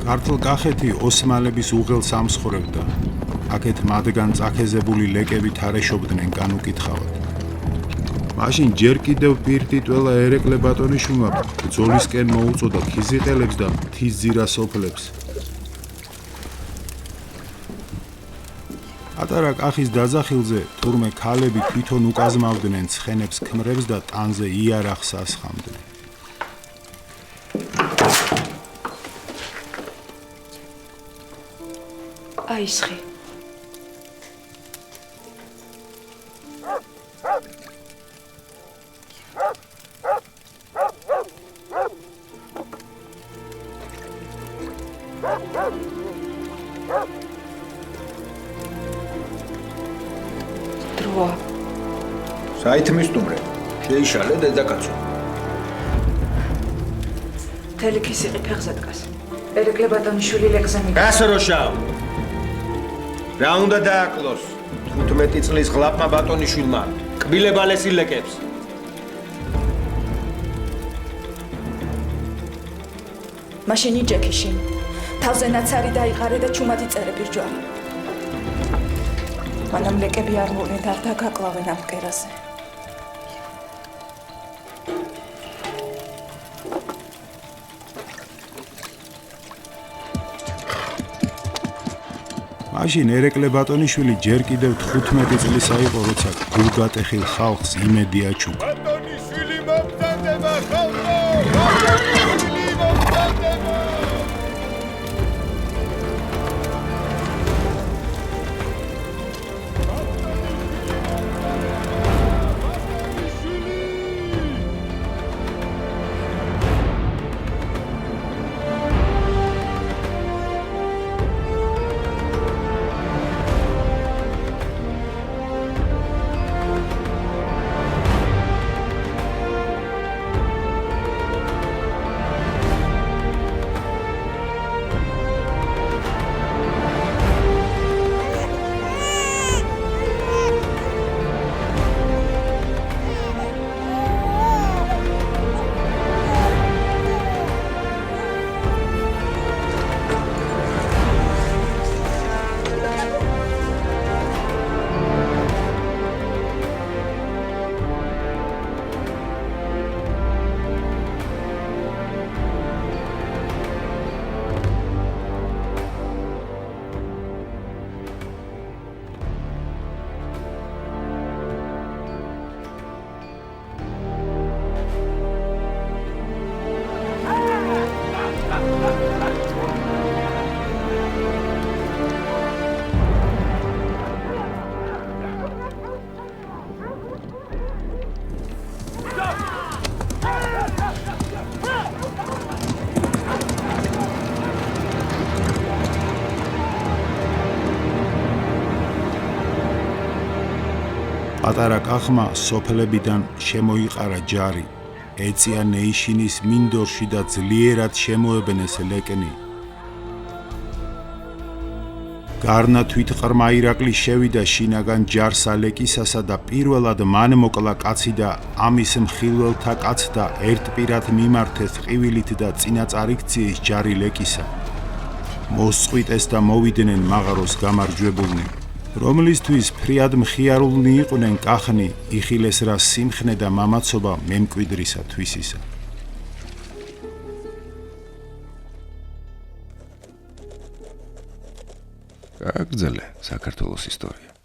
ქართლ-კახეთი ოსმალების უღელს ამსხვრევდა. აქეთ მათგან წაქეზებული ლეკები თარეშობდნენ განუკითხავად. მაშინ ჯერ კიდევ პირტიტველა ერეკლე ბატონიშვილმა ბრძოლისკენ მოუწოდა ქიზიყელებს და მთისძირა სოფლებს. პატარა კახის დაძახილზე თურმე ქალები თვითონ უკაზმავდნენ ცხენებს ქმრებს და ტანზე იარაღს ასხამდნენ. აისხი. დროა. საითმის სტუმრე, შეიშალე დედაკაცო. მთელი ქისიყი ფეხზე დგას. ერეკლე ბატონიშვილი ლეკზე მიგდა. გასროშავ. რა უნდა დააკლოს 15 წლის ღლაპმა ბატონიშვილმა კბილებალეს ილეკებს. მაშინ იჯექიში. თავზე ნაცარი დაიღარე და ჩუმად იწერე ბირჯვარი. მანამ ლეკები არ მოვლენ და დაგაკლავენ ამ მკერაზე. მაშინ ერეკლე ბატონიშვილი ჯერ კიდევ 15 წლისა იყო, როცა გულგატეხილ ხალხს იმედი აჩუქა. ბატონიშვილი მომწადება ხალხო! ბატონიშვილი მომწადება! პატარა კახმა სოფლებიდან შემოიყარა ჯარი, ეწია ნეიშინის მინდორში და ძლიერად შემოებნეს ლეკნი. გარნა თვითყრმა ირაკლი შევიდა შინაგან ჯარსა ლეკისასა და პირველად მან მოკლა კაცი და ამის მხილველთა კაცთა ერთპირად მიმართეს ყივილით და წინა წარიქციეს ჯარი ლეკისა. მოსწყვიტეს და მოვიდნენ მაღაროს გამარჯვებულნი. რომლისთვის ფრიად მხიარულნი იყვნენ კახნი, იხილეს რა სიმხნე და მამაცობა მემკვიდრისა თვისისა. გაგრძელე საქართველოს ისტორია.